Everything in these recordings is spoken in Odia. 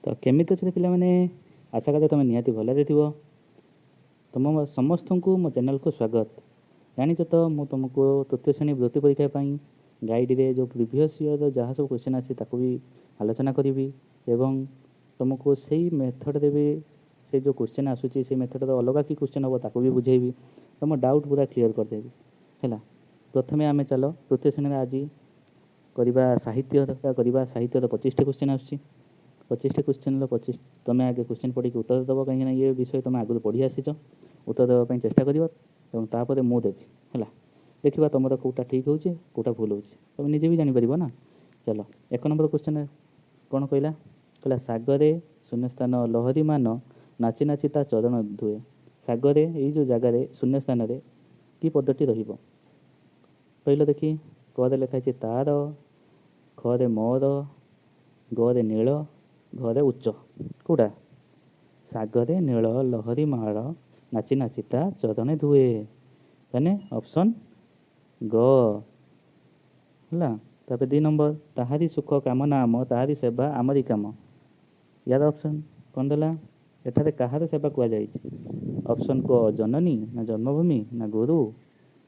तो केमिति अच्छे पिलामाने आशा करते तुम निहाती भलरे थिबो। तुम समस्त को मो चैनल को स्वागत। जानिच तो मु तुमको तृतीय श्रेणी वृत्ति परीक्षा गाइड रे जो प्रीवियस ईयर जहाँ सब क्वेश्चन आसी ताको भी आलोचना करी एवं तुमको सही मेथड रे भी से जो क्वेश्चन आसूची से मेथड अलग कि क्वेश्चन हम ताको भी बुझेबी तुम डाउट पूरा क्लीयर करदेवी है। प्रथम आम चलो तृतीय श्रेणी आज करवा साहित्य करवा साहित्य 25 क्वेश्चन आसूँ 25 क्वेश्चन 25 तुम आगे क्वेश्चन पढ़ी उत्तर देव कहीं ये विषय तुम आगु पढ़ी आसीच उत्तर देवाई चेष्टा कर मुदेवी है। देखा तुम कौटा ठीक हो कौटा भूल हो तुम निजे भी जापर ना। चलो 1 नंबर क्वेश्चन कौन कहला कहला सागरे शून्यस्थान लहरी मान नाची नाची ता चरण धुए। सागरे ये जो जगार शून्य स्थान कि पदटी रही देखी क लिखाई तार खरे मोर गरे नील घरे उच्च कौटा सागरे नील लहरी माड़ नाची नाची ता चरण धुए यानी ऑप्शन ग है। 2 नंबर ताहारी सुख काम नाम ताहारी सेवा आमरी काम यार ऑप्शन कौन देला एठारे कहार सेवा कुआ जाइछि ऑप्शन को जननी ना जन्मभूमि ना गुरु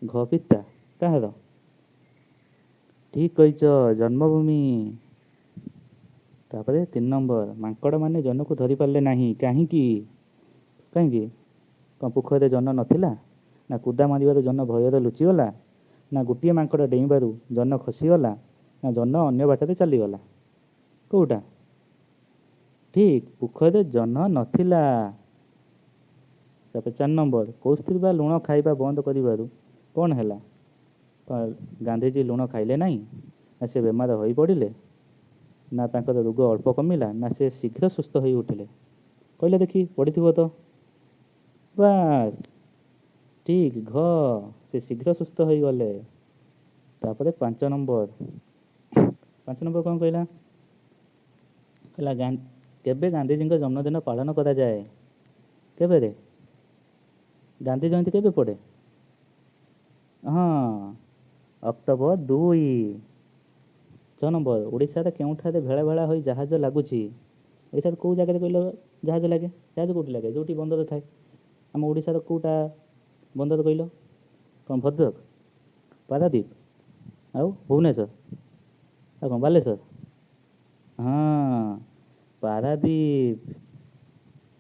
घ पिता कहार ठीक कहीच जन्मभूमि। 3 नंबर मांकड़ माने जन को धरी पारे ना कहीं कहीं कौन पोखर जन नथिला ना कुदा मार जन भयर लुचिगला ना गोटे मांकड़ डेईबार जन खसीगला ना जन अन्य बाटर चलीगला कौटा ठीक पोखर जन नथिला। 4 नंबर कौस्তুরବା लुण खाइबा बंद करिबारु कौन है गांधीजी लुण खाइले नहीं ना से बेमार हो पड़े ना तांकर रोग अल्प कमिला ना से शीघ्र सुस्थ हो उठिले कहले देखी पढ़ी तो बस ठीक घ से शीघ्र सुस्थ हो गले। 5 नंबर कौन कहला कहला केबे गांधीजी जन्मदिन पालन करा जाए केबे रे गांधी जयंती केबे पड़े हाँ अक्टोबर 2। 6 नंबर ओडिशा केउठारे भेला भेला हो जहाज लगुच ओडिशा कौ जगह कहल जहाज लगे जहाज कौटी लगे जो बंदर थाए आम ओडिशा कौटा बंदर कहल कौन भद्रक पारादीप आउ भुवनेश्वर आ कौन बालेश्वर हाँ पारादीप।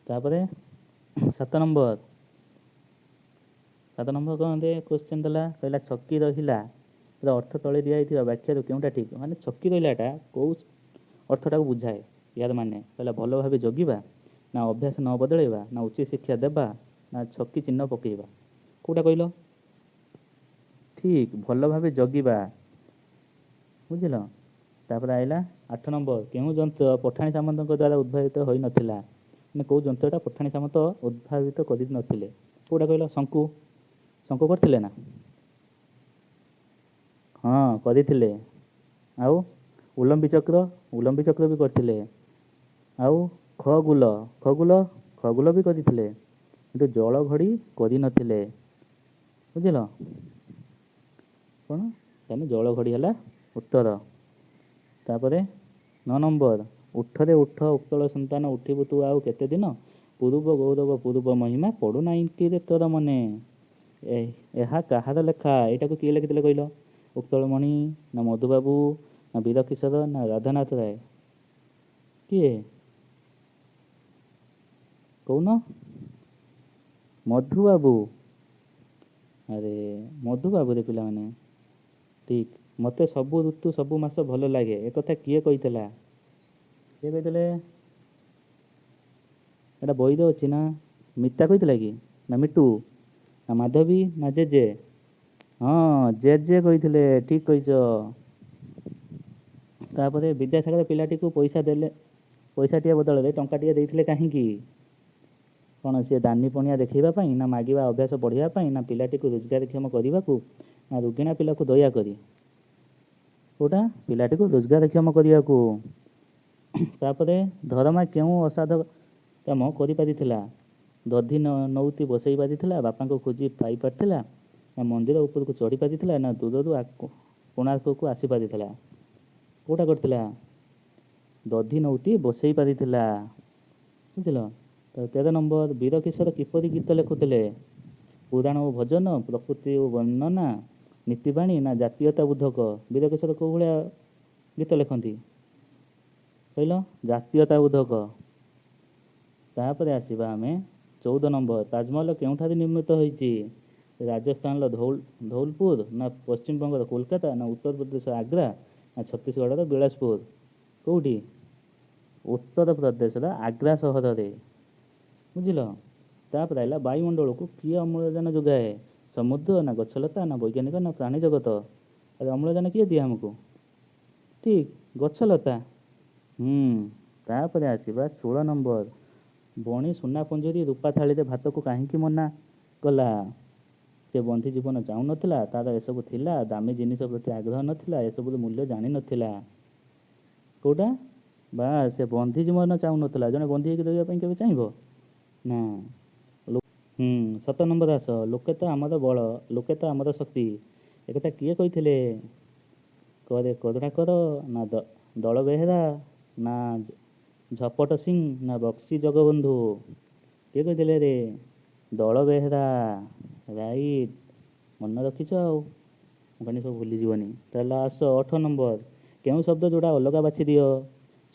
7 नंबर कौन दे क्वेश्चन देला कहला छकी रहिला अर्थ तले दिखाई व्याख्या क्योंटा ठीक माने छकी रहिलाटा कौ अर्थटा को बुझाए यार माने कहला भल भाव जगिबा ना अभ्यास न बदलैबा ना उचित शिक्षा देबा ना छकी चिन्ह पकेबा कौटा कहल ठीक भल भाव जगिबा बुझिल। आइला 8 नंबर केउ जंत्र पठाणी सामंत द्वारा उद्भावित हो नथिला माने कौ जंत्रटा पठाणी सामंत उद्भावित करि नथिले कौटा कहल शंकु शंकु करथिले ना हाँ करथिले आउ उलंबी चक्र भी करथिले आउ खगुल भी करथिले किंतु जल घड़ी करि नथिले बुझिल कौन यानी जल घड़ी है उत्तर। 9 नंबर उठरे उठ उत्कल संतान उठिबु तू आउ केते दिन पूर्व गौरव पूर्व महिमा पड़ुना कि तोर मने यह कहार लेखा यहाँ को किए लिखिले कहल उत्कलमणि ना मधुबाबू ना वीर किशोर ना राधानाथ राय किए कौन मधुबाबू अरे मधुबाबू रे पिला माने ठीक मते सबु ऋतु सबु मास भल लगे एक कथा किए कहीला किए कहीले एटा बही अच्छी ना मिता कहीला कि ना मिटू ना माधवी ना जेजे हाँ जेजे कहीथिले ठीक कहीच। तापर विद्यासागर पिलाटी को पैसा देले पैसा टिया बदल टंका टिया देइथिले कहीं कौन सी दानी पणिया देखा ना मागिबा अभ्यास बढ़ाई ना पिलाटी को रोजगारक्षम करने को ना रुगिणा पिला को दया करी कौटा पिलाटी को रोजगारक्षम करने को। धर्मा क्यों असाध काम कर दधि नौती बसई पारिथिला बापा को खोजी पाई पारिथिला ना मंदिर ऊपर को चढ़ी पारिथिला ना दूर कोणार्क को आसी पारिथिला कौटा करथिला ଦଧି ନଉତି ବସେଇ ପାରିଥିଲା। ବୁଝିଲ। ତ 13 ନମ୍ବର ବୀରକିଶୋର କିପରି ଗୀତ ଲେଖୁଥିଲେ? ପୁରାଣ ଓ ଭଜନ, ପ୍ରକୃତି ଓ ବର୍ଣ୍ଣନା, ନୀତିବାଣୀ ନା ଜାତୀୟତା ବୋଧକ? ବୀରକିଶୋର କେଉଁ ଭଳିଆ ଗୀତ ଲେଖନ୍ତି କହିଲ? ଜାତୀୟତା ବୋଧକ। ତାପରେ ଆସିବା ଆମେ 14 ନମ୍ବର ତାଜମହଲ କେଉଁଠାରେ ନିର୍ମିତ ହୋଇଛି? ରାଜସ୍ଥାନର ଧୌଲପୁର ନା ପଶ୍ଚିମବଙ୍ଗର କୋଲକାତା ନା ଉତ୍ତରପ୍ରଦେଶ ଆଗ୍ରା ନା ଛତିଶଗଡ଼ର ବିଳାସପୁର? କେଉଁଠି? ଉତ୍ତରପ୍ରଦେଶର ଆଗ୍ରା ସହରରେ। ବୁଝିଲ। ତାପରେ ହେଲା ବାୟୁମଣ୍ଡଳକୁ କିଏ ଅମ୍ଳଜାନ ଯୋଗାଏ? ସମୁଦ୍ର ନା ଗଛଲତା ନା ବୈଜ୍ଞାନିକ ନା ପ୍ରାଣୀ ଜଗତ? ଆରେ ଅମ୍ଳଜାନ କିଏ ଦିଏ ଆମକୁ? ଠିକ୍, ଗଛଲତା। ତାପରେ ଆସିବା 16 ନମ୍ବର ବଣି ସୁନା ପଞ୍ଜୁରୀ ରୂପା ଥାଳିରେ ଭାତକୁ କାହିଁକି ମନା କଲା? ସେ ବନ୍ଧୀ ଜୀବନ ଚାହୁଁନଥିଲା, ତାର ଏସବୁ ଥିଲା, ଦାମୀ ଜିନିଷ ପ୍ରତି ଆଗ୍ରହ ନଥିଲା, ଏସବୁର ମୂଲ୍ୟ ଜାଣିନଥିଲା। କେଉଁଟା? ବା ସେ ବନ୍ଧୀ ଜୀବନ ଚାହୁଁନଥିଲା। ଜଣେ ବନ୍ଧୀ ହେଇକି ରହିବା ପାଇଁ କେବେ ଚାହିଁବ ନା? 17 ନମ୍ବର ଆସ ଲୋକେ ତ ଆମର ବଳ, ଲୋକେ ତ ଆମର ଶକ୍ତି। ଏକଥା କିଏ କହିଥିଲେ? କରୁଣାକର ନା ଦଳ ବେହେରା ନା ଝପଟ ସିଂ ନା ବକ୍ସି ଜଗବନ୍ଧୁ? କିଏ କହିଥିଲେ ରେ? ଦଳ ବେହେରା। ରାଇଟ୍, ମନେ ରଖିଛ ଆଉ ମାନେ ସବୁ ଭୁଲିଯିବନି। ତାହେଲେ ଆସ 18 ନମ୍ବର କେଉଁ ଶବ୍ଦ ଯୋଡ଼ା ଅଲଗା ବାଛି ଦିଅ?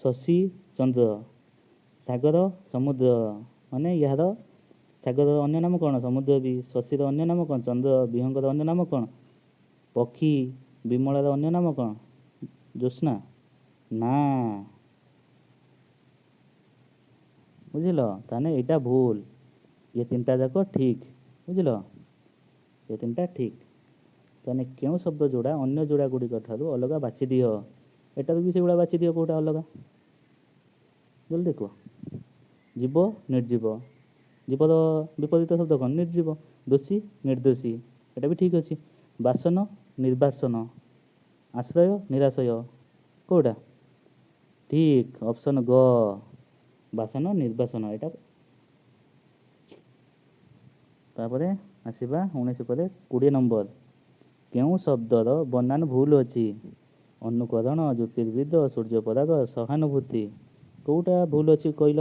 ଶଶୀ ଚନ୍ଦ୍ର, ସାଗର ସମୁଦ୍ର। ମାନେ ଏହାର ସାଗରର ଅନ୍ୟ ନାମ କ'ଣ? ସମୁଦ୍ର ବି। ଶଶୀର ଅନ୍ୟ ନାମ କ'ଣ? ଚନ୍ଦ୍ର। ବିହଙ୍ଗର ଅନ୍ୟ ନାମ କ'ଣ? ପକ୍ଷୀ। ବିମଳାର ଅନ୍ୟ ନାମ କ'ଣ? ଜ୍ୟୋତ୍ସ୍ନା। ନା। ବୁଝିଲ। ତାହେଲେ ଏଇଟା ଭୁଲ, ଏ ତିନିଟା ଯାକ ଠିକ୍। ବୁଝିଲ, ଏ ତିନିଟା ଠିକ୍। ତାହେଲେ କେଉଁ ଶବ୍ଦ ଯୋଡ଼ା ଅନ୍ୟ ଯୋଡ଼ା ଗୁଡ଼ିକ ଠାରୁ ଅଲଗା ବାଛି ଦିଅ? ଏଟାରୁ ବି ସେଇଭଳିଆ ବାଛି ଦିଅ କେଉଁଟା ଅଲଗା। ଜଲ୍ଦି କୁହ। ଜୀବ ନିର୍ଜୀବ। ଜୀବର ବିପରୀତ ଶବ୍ଦ କ'ଣ? ନିର୍ଜୀବ। ଦୋଷୀ ନିର୍ଦ୍ଦୋଷୀ, ଏଟା ବି ଠିକ୍ ଅଛି। ବାସନ ନିର୍ବାସନ, ଆଶ୍ରୟ ନିରାଶ୍ରୟ। କେଉଁଟା? ଠିକ୍, ଅପସନ୍ ଗ, ବାସନ ନିର୍ବାସନ। ଏଇଟା। ତାପରେ ଆସିବା 19 ପରେ 20 ନମ୍ବର କେଉଁ ଶବ୍ଦର ବନାନ ଭୁଲ ଅଛି? ଅନୁକରଣ, ଜ୍ୟୋତିର୍ବିଦ, ସୂର୍ଯ୍ୟପରାଗ, ସହାନୁଭୂତି। କେଉଁଟା ଭୁଲ ଅଛି କହିଲ?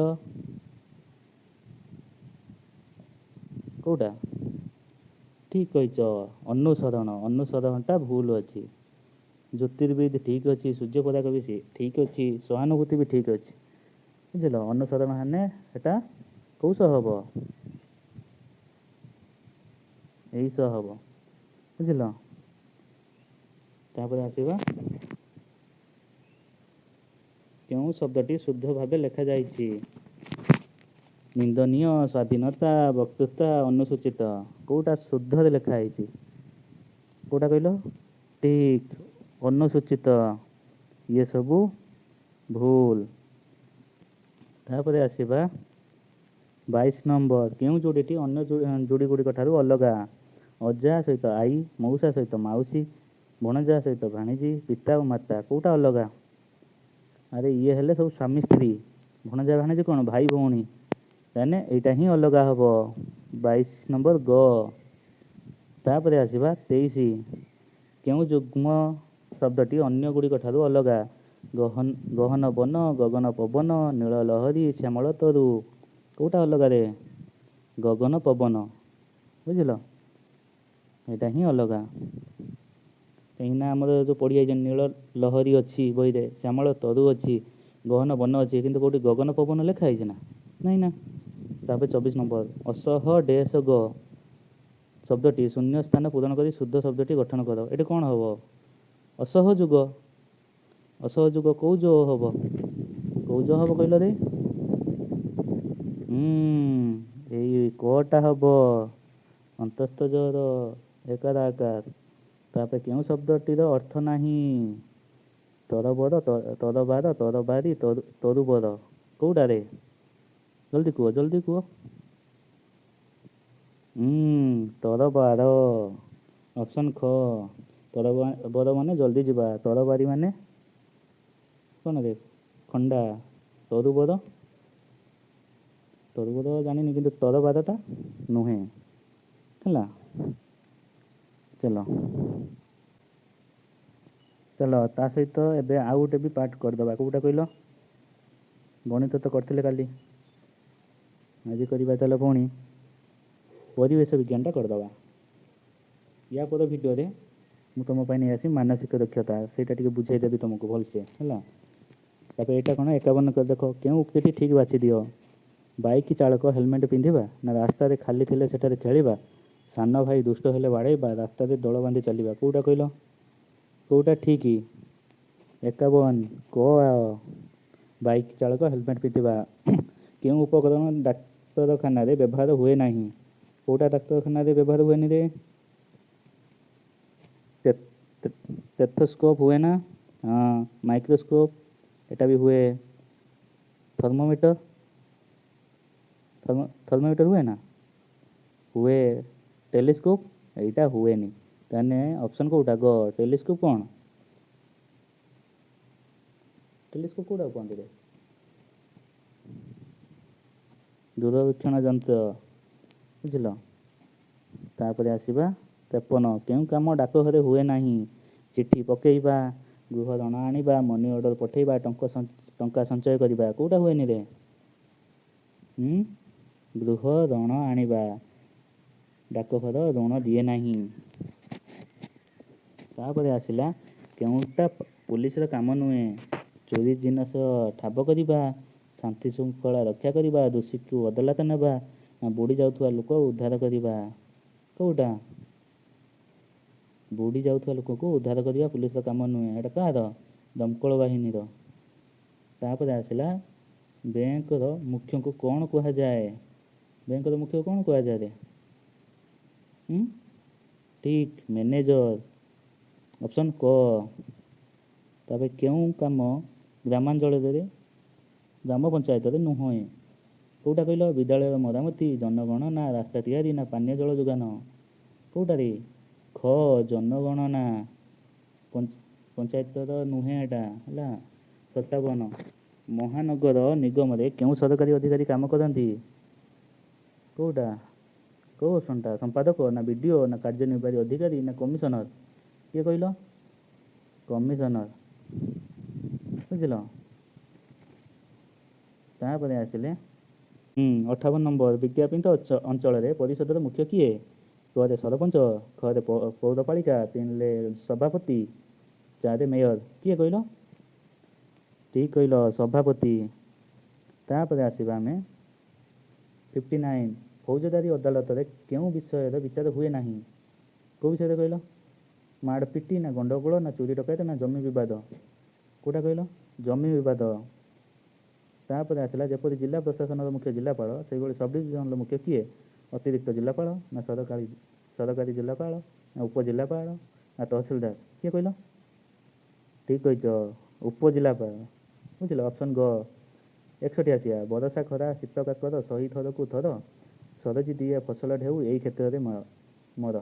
କେଉଁଟା? ଠିକ୍ କହିଛ, ଅନୁସରଣ। ଅନୁସରଣଟା ଭୁଲ ଅଛି। ଜ୍ୟୋତିର୍ବିଦ ଠିକ୍ ଅଛି, ସୂର୍ଯ୍ୟପରାଗ ବି ଠିକ୍ ଅଛି, ସହାନୁଭୂତି ବି ଠିକ୍ ଅଛି। ବୁଝିଲ। ଅନୁସରଣ ହେଲେ ସେଟା କେଉଁ ସହ ହେବ? ଏଇ ସହ ହେବ। ବୁଝିଲ। ତାପରେ ଆସିବା କେଉଁ ଶବ୍ଦଟି ଶୁଦ୍ଧ ଭାବେ ଲେଖାଯାଇଛି? ନିନ୍ଦନୀୟ, ସ୍ୱାଧୀନତା, ବକ୍ତୃତା, ଅନୁସୂଚିତ। କେଉଁଟା ଶୁଦ୍ଧରେ ଲେଖା ହେଇଛି? କେଉଁଟା କହିଲ? ଠିକ୍, ଅନୁସୂଚିତ। ଇଏ ସବୁ ଭୁଲ। ତାପରେ ଆସିବା 22 ନମ୍ବର କେଉଁ ଯୋଡ଼ିଟି ଅନ୍ୟ ଯୋଡ଼ି ଗୁଡ଼ିକ ଠାରୁ ଅଲଗା? ଅଜା ସହିତ ଆଈ, ମଉସା ସହିତ ମାଉସୀ, ଭଣଜା ସହିତ ଭାଣିଜୀ, ପିତା ଓ ମାତା। କେଉଁଟା ଅଲଗା? ଆରେ ଇଏ ହେଲେ ସବୁ ସ୍ୱାମୀ ସ୍ତ୍ରୀ। ଭଣଜା ଭାଣିଜୀ କ'ଣ? ଭାଇ ଭଉଣୀ। ତାହେଲେ ଏଇଟା ହିଁ ଅଲଗା ହେବ। 22 ନମ୍ବର ଗ। ତାପରେ ଆସିବା 23 କେଉଁ ଯୁଗ୍ମ ଶବ୍ଦଟି ଅନ୍ୟ ଗୁଡ଼ିକ ଠାରୁ ଅଲଗା? ଗହନ ବନ, ଗଗନ ପବନ, ନୀଳ ଲହରୀ, ଶ୍ୟାମଳ ତରୁ। କେଉଁଟା ଅଲଗାରେ? ଗଗନ ପବନ। ବୁଝିଲ, ଏଇଟା ହିଁ ଅଲଗା। କାହିଁକିନା ଆମର ଯେଉଁ ପଢ଼ିଯାଇଛନ୍ତି ନୀଳ ଲହରୀ ଅଛି ବହିରେ, ଶ୍ୟାମଳ ତରୁ ଅଛି, ଗହନ ବନ ଅଛି, କିନ୍ତୁ କେଉଁଠି ଗଗନ ପବନ ଲେଖା ହେଇଛି ନା? ନାଇଁ ନା। ତାପରେ 24 ନମ୍ବର ଅସହ ଡେଶ ଗ ଶବ୍ଦଟି ଶୂନ୍ୟ ସ୍ଥାନ ପୂରଣ କରି ଶୁଦ୍ଧ ଶବ୍ଦଟି ଗଠନ କର। ଏଠି କ'ଣ ହେବ? ଅସହଯୋଗ। ଅସହଯୋଗ କେଉଁ ଯୋ ହେବ? କେଉଁ ଯୋ ହେବ କହିଲ ରେ? ଏଇ କଟା ହେବ, ଅନ୍ତସ୍ଥ ଜର, ଏକାର ଆକାର। ତାପରେ କେଉଁ ଶବ୍ଦଟିର ଅର୍ଥ ନାହିଁ? ତରବର, ତରବାର, ତରବାରୀ, ତରୁବର। କେଉଁଟାରେ? ଜଲ୍ଦି କୁହ, ଜଲ୍ଦି କୁହ। ତରବାର, ଅପସନ୍ ଖ। ତରବର ମାନେ ଜଲ୍ଦି ଯିବା, ତରବାରୀ ମାନେ କ'ଣ ରେ? ଖଣ୍ଡା। ତରୁବର, ତରୁବର ଜାଣିନି, କିନ୍ତୁ ତରବାରଟା ନୁହେଁ। ହେଲା। ଚାଲ ତା ସହିତ ଏବେ ଆଉ ଗୋଟେ ବି ପାର୍ଟ କରିଦେବା। କେଉଁଟା କହିଲ? गणित तो करथिले काली आज करवा चल पुणी परिवेश विज्ञानटा करदे या पर भिडियो मु तुम नहीं आसी मानसिक दक्षता सेटा टिके बुझेदेवी तुमको भलसे है तापर यहाँ कौन 51 कर देख क्यों उक्ति ठीक बाछि दियो बाइक चालक हेलमेट पिंधा ना रास्तार खाली थे सेठारे खेलिबा सान भाई दुष्ट हेले बाड़ेबा रास्तार दल बांधि चलवा कौटा कहल कौटा ठीक 51 क बाइक चालक हेलमेट पिंधा क्यों उपकरण डाक्तरखाना व्यवहार हुए ना कौटा डाक्तरखाना व्यवहार हुए रे टेथोस्कोप हुए ना हाँ माइक्रोस्कोप एटा भी हुए थर्मोमीटर थर्मोमीटर हुए ना हुए टेलीस्कोप एटा हुए नहीं ताने ऑप्शन कोटा ग टेलीस्कोप कौन टेलीस्कोप कोटा कहते रे दूरवीक्षण यंत्र बुझल तापर आसवा 53 क्यों काम डाक घरे हुए ना चिठी पकेबा गृह ऋण आनिबा मनी ऑर्डर पठेबा टंका संचय करवा कौटा हुए रे गृह ऋण आनिबा डाकघर ऋण दिए नहीं तापर आसला केउटा पुलिस काम नुहे चोरी जिनस ठाब करवा शांति श्रृंखला रक्षा करवा दोषी को अदालत नेबा बुड़ी जाउथुवा लोक उद्धार करवा कौटा बुड़ी जाउथुवा लोक को उद्धार करवा पुलिस काम नुहे एटा कार दमकल बाहिनी तापर आसला बैंक मुख्य को कौन कह जाए बैंक मुख्य को कौन कह जाए रे ठीक मैनेजर ऑप्शन क तापर क्यों काम ग्रामांचल ग्राम पंचायत नुहे कौटा कहल विद्यालय मरामती जनगणना रास्ता तैयारी ना पानीय जल जोगान कौटा रे ख जनगणना पंचायत नुहे एटा है 57 महानगर निगम रे क्यों सरकारी अधिकारी काम करती कौटा कौ ऑप्शनटा संपादक ना वीडियो ना कार्यनिर्वाही अधिकारी ना कमिशनर किए कहल कमिशनर बुझल तापर आसिले 58 नंबर विज्ञापित अंचल परिषद मुख्य किए क सरपंच ख पौरपालिका 3 सभापति 4 मेयर किए कहल ठीक कहल सभापति तापर आसवा आम 59 फौजदारी अदालत क्यों विषय विचार हुए ना कौ विषय कहल माड़पिटी ना गंडगोल ना चोरी डकैत ना जमी बद कौटा कहल जमी बद तापर आसला जपरी जिला प्रशासन मुख्य जिलापाल से सब डिविजन मुख्य किए अतिरिक्त जिलापाल ना सरकारी जिलापाल ना उपजिलापाल ना तहसिलदार किए कहल ठीक कह उपजिलापाल बुझल ऑप्शन ग 61 आसिया बरसा खरा शीत काकर सही थर को थर सरजी दिए फसल ढेउ यही क्षेत्र में मर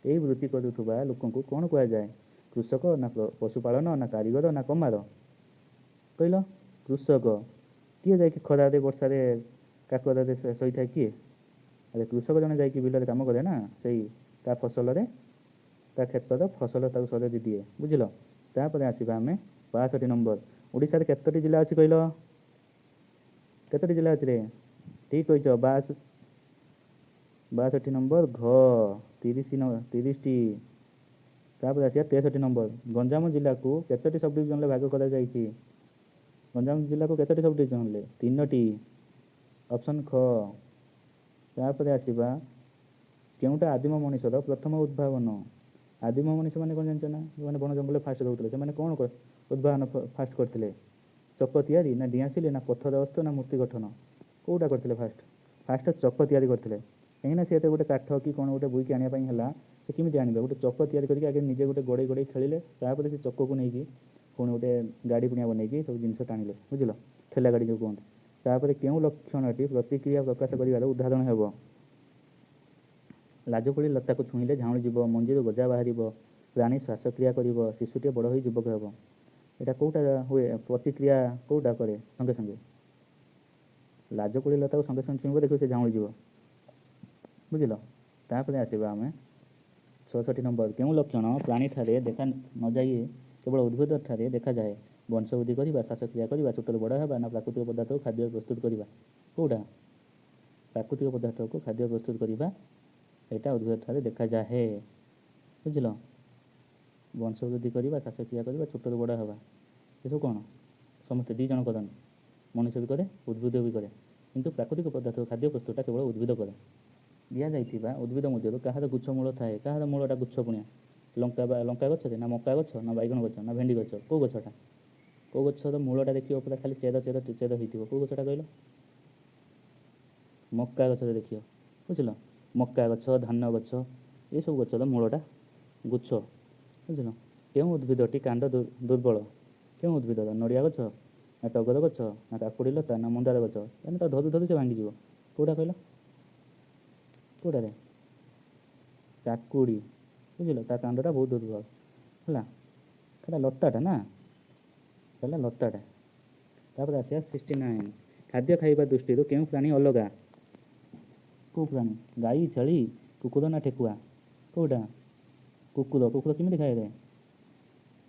यही वृत्ति करुवा लोक कौन कह जाए कृषक ना पशुपालन ना कारीगर ना कमार कहल कृषक किए जाए खरा वर्षा काकर सही था किए अरे कृषक जन जा बिल कम करे ना से फसल क्षेत्र फसल सरजी दिए बुझल तापर आसवा आम 62 नंबर ओडिशा रे केतोटी जिला अच्छी कहल केतोटी जिला अच्छे ठीक कह 62 नंबर घ 30 तापर आसिया 63 नंबर गंजाम जिला को केतोटी सब डिविजन भाग करा जायछि गंजाम जिला को केतोटी सब डिविजन 3टी ऑप्शन ख तापर आसवा केउटा आदिम मनीषर प्रथम उद्भावन आदिम मनीष मैंने कौन जानते ना जो बन जंगल फास्ट रोते से कौन उद्भावन फास्ट करते चक तैयारी ना डिआसिल ना पथर अस्त ना मूर्ति गठन कौटा करते फास्ट चक तैयारी करते कहीं सी गोटे काठ कि कौन गोटे बुईक आने से केमी आने गोटे चक तैयारी करके आगे निजे गोटे गड़े गड़े खेलिले तापर से चक को लेकिन पुणी गोटे गाड़ी पुणिया बनईकि सब जिन टाणिले बुझल ठेला गाड़ी जो कहते तापर क्यों लक्षणटी प्रतिक्रिया प्रकाश कर उदाहरण हेब लाजकोड़ी लता को छुईले झाउली जीव मंजीर गजा बाहर प्राणी श्वासक्रिया कर शिशुटे बड़ हो युवक हेब यहाँ कौटा हुए प्रतिक्रिया कौटा कै संगे संगे लाजकोड़ी लता को संगे संगे छुईब देखो से झाउली जीव बुझल तापर आसवा आम 66 नंबर क्यों लक्षण प्राणी ठारे देखा न जाए केवल उद्भिद ठारे देखा जाए ବଂଶବୃଦ୍ଧି କରିବା, ଶ୍ୱାସକ୍ରିୟା କରିବା, ଛୋଟରୁ ବଡ଼ ହେବା, ନା ପ୍ରାକୃତିକ ପଦାର୍ଥକୁ ଖାଦ୍ୟ ପ୍ରସ୍ତୁତ କରିବା? କେଉଁଟା? ପ୍ରାକୃତିକ ପଦାର୍ଥକୁ ଖାଦ୍ୟ ପ୍ରସ୍ତୁତ କରିବା ଏଇଟା ଉଦ୍ଭିଦ ଠାରେ ଦେଖାଯାଏ। ବୁଝିଲ? ବଂଶବୃଦ୍ଧି କରିବା, ଶ୍ୱାସକ୍ରିୟା କରିବା, ଛୋଟରୁ ବଡ଼ ହେବା, ଏସବୁ କ'ଣ ସମସ୍ତେ ଦୁଇ ଜଣ କରନ୍ତି। ମଣିଷ ବି କରେ, ଉଦ୍ଭିଦ ବି କରେ, କିନ୍ତୁ ପ୍ରାକୃତିକ ପଦାର୍ଥକୁ ଖାଦ୍ୟ ପ୍ରସ୍ତୁତଟା କେବଳ ଉଦ୍ଭିଦ କରେ। ଦିଆଯାଇଥିବା ଉଦ୍ଭିଦ ମଧ୍ୟରୁ କାହାର ଗୁଚ୍ଛ ମୂଳ ଥାଏ? କାହାର ମୂଳଟା ଗୁଚ୍ଛ ପୁଣିଆ? ଲଙ୍କା ଗଛରେ, ନା ମକା ଗଛ, ନା ବାଇଗଣ ଗଛ, ନା ଭେଣ୍ଡି ଗଛ? କେଉଁ ଗଛଟା? କେଉଁ ଗଛର ମୂଳଟା ଦେଖିବ ପୁରା ଖାଲି ଚେର ହେଇଥିବ? କେଉଁ ଗଛଟା କହିଲ? ମକା ଗଛରେ ଦେଖିବ। ବୁଝିଲ? ମକା ଗଛ, ଧାନ ଗଛ, ଏସବୁ ଗଛର ମୂଳଟା ଗୁଚ୍ଛ। ବୁଝିଲ? କେଉଁ ଉଦ୍ଭିଦଟି କାଣ୍ଡ ଦୁର୍ବଳ? କେଉଁ ଉଦ୍ଭିଦର? ନଡ଼ିଆ ଗଛ, ନା ଟଗର ଗଛ, ନା କାକୁଡ଼ି ଲତା, ନା ମନ୍ଦାର ଗଛ? ଏମାନେ ତ ଧରୁ ସେ ଭାଙ୍ଗିଯିବ। କେଉଁଟା କହିଲ? କେଉଁଟାରେ? କାକୁଡ଼ି। ବୁଝିଲ? ତା କାଣ୍ଡଟା ବହୁତ ଦୁର୍ବଳ। ହେଲା, ସେଇଟା ଲତାଟା ନା, ସେଇଟା ଲତାଟା। ତାପରେ ଆସିବା 69। ଖାଦ୍ୟ ଖାଇବା ଦୃଷ୍ଟିରୁ କେଉଁ ପ୍ରାଣୀ ଅଲଗା? କେଉଁ ପ୍ରାଣୀ? ଗାଈ, ଛେଳି, କୁକୁର, ନା ଠେକୁଆ? କେଉଁଟା? କୁକୁର। କୁକୁର କେମିତି ଖାଏ?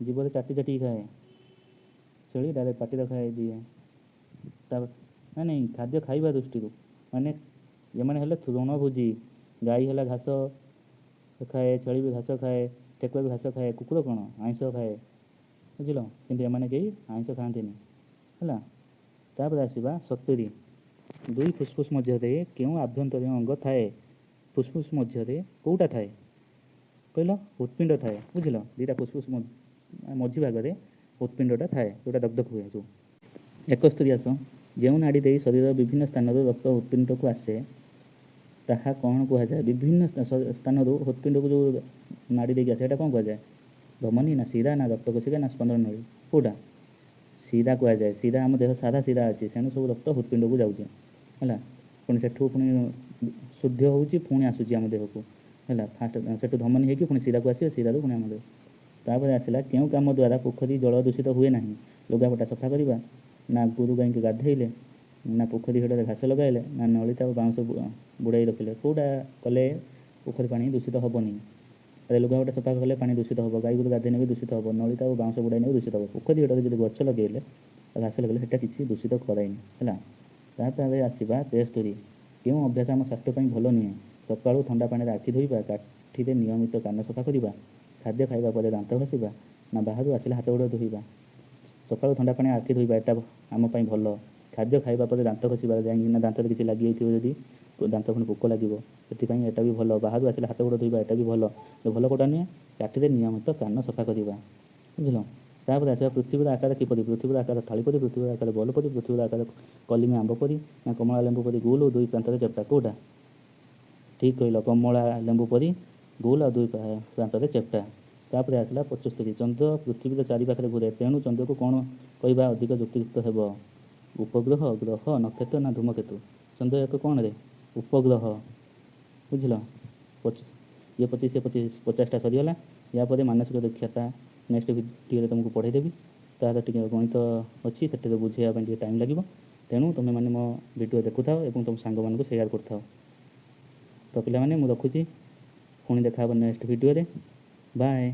ଜୀବରେ ଚାଟି ଖାଏ। ଛେଳି ଡାଇରେକ୍ଟ ପାଟିରେ ଖାଇ ଦିଏ। ତାପରେ ନାଇଁ, ଖାଦ୍ୟ ଖାଇବା ଦୃଷ୍ଟିରୁ ମାନେ ଏମାନେ ହେଲେ ତୃଣଭୋଜୀ। ଗାଈ ହେଲା ଘାସ ଖାଏ, ଛେଳି ବି ଘାସ ଖାଏ, ଠେକୁଆ ବି ଘାସ ଖାଏ। କୁକୁର କ'ଣ? ଆଇଁଷ ଖାଏ। ବୁଝିଲ? କିନ୍ତୁ ଏମାନେ କେହି ଆଇଁଷ ଖାଆନ୍ତିନି। ହେଲା, ତାପରେ ଆସିବା 70। ଦୁଇ ଫୁସ୍ଫୁସ୍ ମଧ୍ୟରେ କେଉଁ ଆଭ୍ୟନ୍ତରୀଣ ଅଙ୍ଗ ଥାଏ? ଫୁସ୍ଫୁସ୍ ମଧ୍ୟରେ କେଉଁଟା ଥାଏ କହିଲ? ହୃତ୍ପିଣ୍ଡ ଥାଏ। ବୁଝିଲ? ଦୁଇଟା ଫୁସ୍ଫୁସ୍ ମଝି ଭାଗରେ ହୃତ୍ପିଣ୍ଡଟା ଥାଏ, ଯେଉଁଟା ଦଗ୍ଧକ ହୁଏ ସବୁ। 71। ଯେଉଁ ନାଡ଼ି ଦେଇ ଶରୀରର ବିଭିନ୍ନ ସ୍ଥାନରୁ ରକ୍ତ ହୃତ୍ପିଣ୍ଡକୁ ଆସେ ତାହା କ'ଣ କୁହାଯାଏ? ବିଭିନ୍ନ ସ୍ଥାନରୁ ହୃତ୍ପିଣ୍ଡକୁ ଯେଉଁ ନାଡ଼ି ଦେଇକି ଆସେ ସେଇଟା କ'ଣ କୁହାଯାଏ? ଧମନୀ, ନା ଶିରା, ନା ରକ୍ତକୋଷିକା, ନା ସ୍ପନ୍ଦନ ନଳୀ? କେଉଁଟା? ଶିରା କୁହାଯାଏ। ଶିରା, ଆମ ଦେହ ସାରା ଶିରା ଅଛି, ସେଣୁ ସବୁ ରକ୍ତ ହୃତ୍ପିଣ୍ଡକୁ ଯାଉଛି। ହେଲା, ପୁଣି ସେଠୁ ପୁଣି ଶୁଦ୍ଧ ହେଉଛି, ପୁଣି ଆସୁଛି ଆମ ଦେହକୁ। ହେଲା, ଫାଷ୍ଟ ସେଠୁ ଧମନୀ ହେଇକି ପୁଣି ଶିରାକୁ ଆସିବ, ଶିରାରୁ ପୁଣି ଆମ ଦେହ। ତାପରେ ଆସିଲା କେଉଁ କାମ ଦ୍ୱାରା ପୋଖରୀ ଜଳ ଦୂଷିତ ହୁଏ ନାହିଁ? ଲୁଗାପଟା ସଫା କରିବା, ନା ଗୋରୁ ଗାଈଙ୍କୁ ଗାଧେଇଲେ, ନା ପୋଖରୀ ହେଡ଼ରେ ଘାସ ଲଗାଇଲେ, ନା ନଳିତା ଓ ବାଉଁଶ ବୁଡ଼ାଇ ରଖିଲେ? କେଉଁଟା କଲେ ପୋଖରୀ ପାଣି ଦୂଷିତ ହେବନି? ଲୁଗାପଟା ସଫା କଲେ ପାଣି ଦୂଷିତ ହେବ, ଗାଈ ଗୋରୁ ଗାଧେଇଲେ ବି ଦୂଷିତ ହେବ, ନଳିତା ଓ ବାଉଁଶ ବୁଡ଼ାଇଲେ ବି ଦୂଷିତ ହେବ। ପୋଖରୀ ହେଡ଼ରେ ଯଦି ଗଛ ଲଗାଇଲେ, ଘାସ ଲଗାଇଲେ, ସେଇଟା କିଛି ଦୂଷିତ କରେନି। ହେଲା, ତାପରେ ଆସିବା 73। କେଉଁ ଅଭ୍ୟାସ ଆମ ସ୍ୱାସ୍ଥ୍ୟ ପାଇଁ ଭଲ ନୁହେଁ? ସକାଳୁ ଥଣ୍ଡା ପାଣିରେ ଆଖି ଧୋଇବା, କାଠିରେ ନିୟମିତ କାନ ସଫା କରିବା, ଖାଦ୍ୟ ଖାଇବା ପରେ ଦାନ୍ତ ଘଷିବା, ନା ବାହାରୁ ଆସିଲେ ହାତ ଗୋଡ଼ ଧୋଇବା? ସକାଳୁ ଥଣ୍ଡା ପାଣି ଆଖି ଧୋଇବା ଏଇଟା ଆମ ପାଇଁ ଭଲ। ଖାଦ୍ୟ ଖାଇବା ପରେ ଦାନ୍ତ ଘଷିବା, କାହିଁକିନା ଦାନ୍ତରେ କିଛି ଲାଗିଯାଇଥିବ ଯଦି ଦାନ୍ତ ପୁଣି ପୋକ ଲାଗିବ, ସେଥିପାଇଁ ଏଇଟା ବି ଭଲ। ବାହାରୁ ଆସିଲେ ହାତ ଗୋଡ଼ ଧୋଇବା ଏଇଟା ବି ଭଲ। ଭଲ କେଉଁଟା ନୁହେଁ? କାଠିରେ ନିୟମିତ କାନ ସଫା କରିବା। ବୁଝିଲ? ତାପରେ ଆସିବା ପୃଥିବୀର ଆକାର କିପରି? ପୃଥିବୀର ଆକାର ଥାଳି ପରି, ପୃଥିବୀର ଆକାର ବଲ୍ ପରି, ପୃଥିବୀର ଆକାର କଲିମି ଆମ୍ବ ପରି, ନା କମଳା ଲେମ୍ବୁ ପରି ଗୋଲ ଓ ଦୁଇ ପ୍ରାନ୍ତରେ ଚେପ୍ଟା? କେଉଁଟା? ଠିକ୍ କହିଲ, କମଳା ଲେମ୍ବୁ ପରି ଗୋଲ ଆଉ ଦୁଇ ପ୍ରାନ୍ତରେ ଚେପ୍ଟା। ତାପରେ ଆସିଲା 75। ଚନ୍ଦ୍ର ପୃଥିବୀର ଚାରିପାଖରେ ଘୁରେ, ତେଣୁ ଚନ୍ଦ୍ରକୁ କ'ଣ କହିବା ଅଧିକ ଯୁକ୍ତିଯୁକ୍ତ ହେବ? ଉପଗ୍ରହ, ଗ୍ରହ, ନକ୍ଷତ୍ର, ନା ଧୂମକେତୁ? ଚନ୍ଦ୍ର ଏକ କ'ଣରେ? ଉପଗ୍ରହ। ବୁଝିଲ? ଇଏ 50ଟା ସରିଗଲା। ୟା ପରେ ମାନସିକ ଦକ୍ଷତା ନେକ୍ସଟ ଭିଡ଼ିଓରେ ତୁମକୁ ପଢ଼େଇଦେବି। ତା'ର ଟିକେ ଗଣିତ ଅଛି, ସେଥିରେ ବୁଝେଇବା ପାଇଁ ଟିକେ ଟାଇମ୍ ଲାଗିବ। ତେଣୁ ତୁମେମାନେ ମୋ ଭିଡ଼ିଓ ଦେଖୁଥାଅ ଏବଂ ତୁମ ସାଙ୍ଗମାନଙ୍କୁ ସେୟାର କରୁଥାଅ। ତ ପିଲାମାନେ, ମୁଁ ରଖୁଛି। ପୁଣି ଦେଖା ହେବ ନେକ୍ସଟ ଭିଡ଼ିଓରେ। ବାଏ।